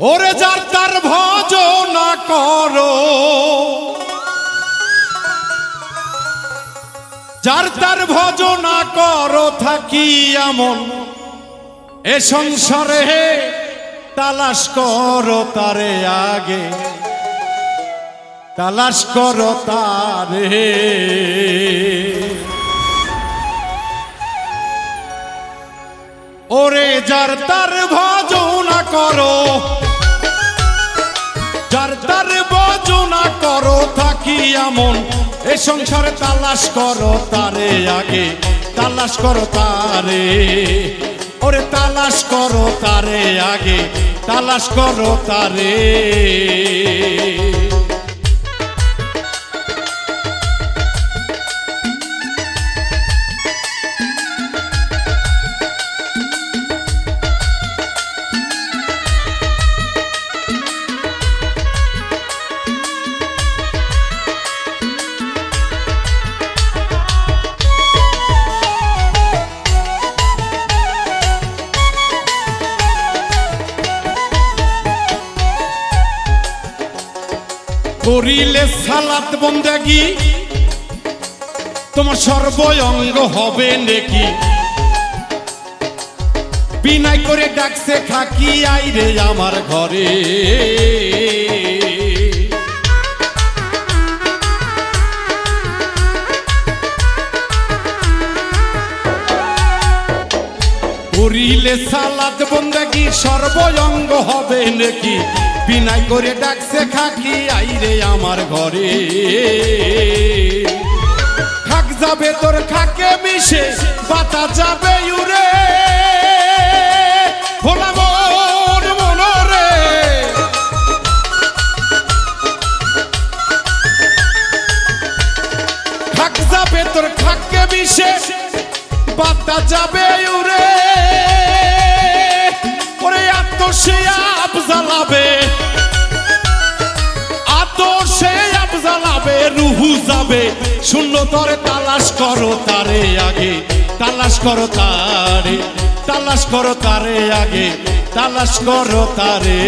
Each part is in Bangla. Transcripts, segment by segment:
ওরে যার তার ভজনা করো, যার তার ভজনা করো থাকি এমন এ সংসারে, তালাশ করো তারে আগে, তালাশ করো তারে। ওরে যার তার ভজনা করো, যার তার ভজনা করো থাকি এমন এ সংসারে, তালাশ করো তারে আগে, তালাশ করো তারে। ওরে তালাশ করো তারে আগে, তালাশ করো তারে। করিলে সালাত বন্দেগি তোমার সর্বঙ্গ হবে নেকি, বিনাই করে ডাকছে খাকি আইরে আমার ঘরে। করিলে সালাত বন্দেগি সর্বঙ্গ হবে নেকি, বিনাই করে ডাকছে খাকি আইরে আমার ঘরে। খাক যাবে তোর খাকে মিশে বাতা যাবে উড়ে, ভোলা মন মনরে। খাক যাবে তোর খাকে মিশে বাতা যাবে উড়ে। ওরে আত্ম সে আপ জ্বালাবে, রুহু যাবে শূন্য তরে, তালাশ করো তারে আগে, তালাশ করো তারে, তালাশ করো তারে আগে, তালাশ করো তারে।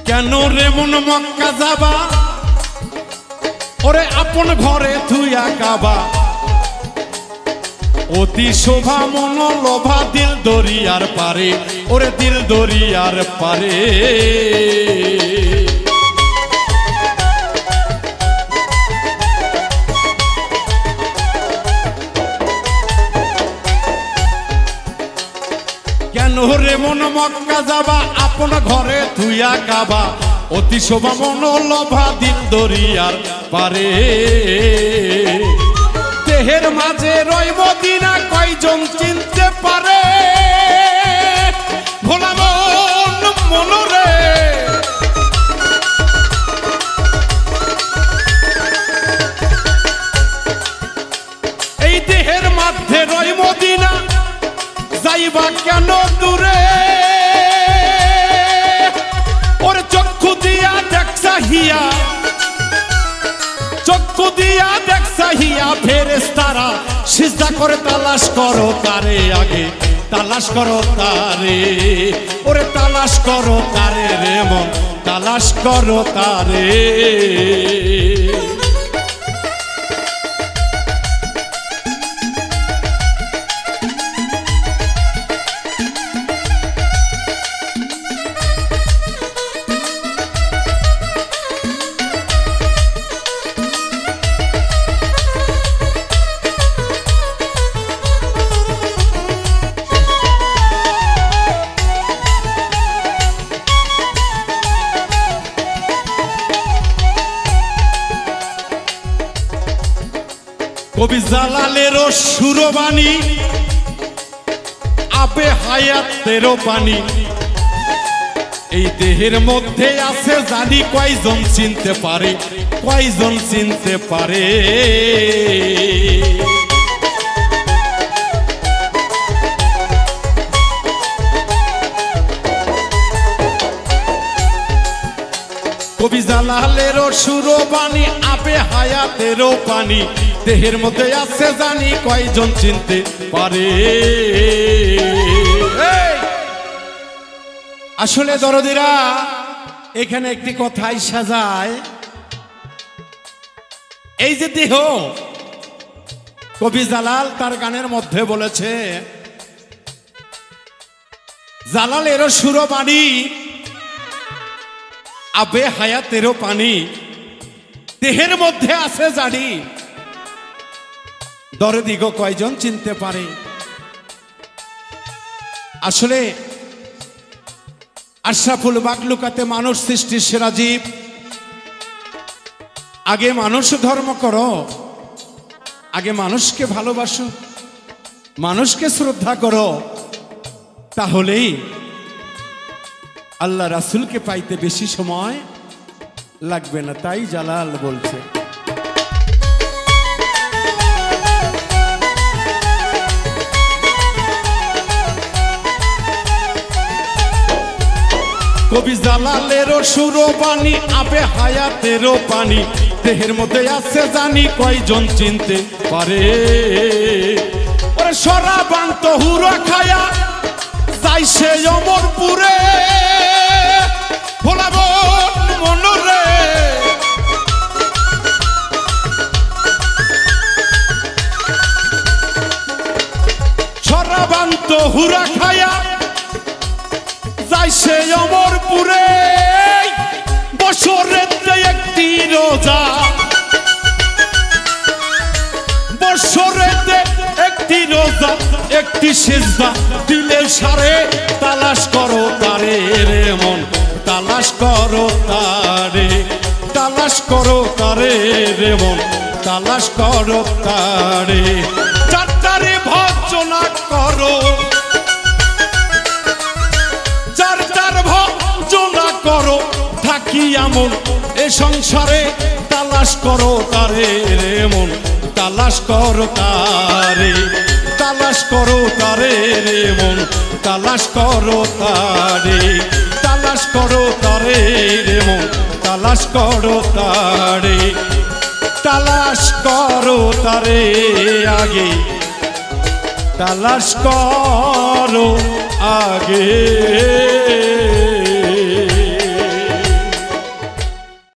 কেন রে মন মক্কা যাবা, ওরে আপন ঘরে থুইয়া কাবা। অতি শোভা মন লোভা দিল দরিয়ার পারে, ওরে দিল দরিয়ার পারে। কেন রে মন মক্কা যাবা, আপন ঘরে থুইয়া কাবা। অতি শোভা মন লোভা দিল দরিয়ার পারে। দেহের মাঝে রই মদিনা কয়জন চিনতে পারে, ভোলা মন মনরে। এই দেহের মধ্যে রই মদিনা যাইবা কেন দূরে। ওরে চক্ষু দিয়া দেখছা হিয়া, চক্ষু দিয়া দেখছা হিয়া ফেরেশতারা সিজদা করে, তালাশ করো তারে আগে, তালাশ করো তারে। ওরে তালাশ করো তারে রে মন, তালাশ করো তারে। কবি জালালেরও সুরবাণী, আবে হায়াতেরও পানি। এই দেহের মধ্যে আছে জানি কয়জন চিনতে পারে, কয়জন চিনতে পারে। কবি জালালেরও সুরবাণী আবে হায়াতেরও পানি, দেহের মধ্যে আছে জানি কয়জন চিনতে পারে। আসলে দরদিরা এখানে একটি কথাই সাজায়, এই যে দেহ, কবি জালাল তার গানের মধ্যে বলেছে জালালেরও সুরবাণী আবে হায়াতেরও পানি, দেহের মধ্যে আছে জানি দরদিগ কয়জন চিনতে পারে। আসলে আশরাফুল মাখলুকাতে মানুষ সৃষ্টির সেরা জীব। আগে মানুষ ধর্ম করো, আগে মানুষকে ভালোবাসো, মানুষকে শ্রদ্ধা করো, তাহলেই আল্লাহ রাসূলকে পাইতে বেশি সময় লাগবে না। তাই জালাল বলছে কবি জালালেরও সুরবাণী আবে হায়াতেরও পানি, দেহের মধ্যে আছে জানি কয়জন চিনতে পারে। ওরে শরাবান্ত হুরা খায়া যাই সে অমরপুরে, ভোলাবো মনরে শরাবান্ত হুরা খায়া যাই সে অমরপুরে। বছরের একটি রোজা, বছরের একটি রোজা, একটি সিজদা দিলে সারে, তালাশ করো তারে রে মন, তালাশ করো তারে, তালাশ করো তারে রে মন, তালাশ করো তারে। চারটারে ভজনা করো, করো থাকি আমন এ সংসারে, তালাশ করো তারে রে মন, তালাশ করো তারে, তালাশ করো তারে রে মন, তালাশ করো তারে, তালাশ করো তারে রে মন, তালাশ করো তারে, তালাশ করো তারে আগে, তালাশ করো আগে।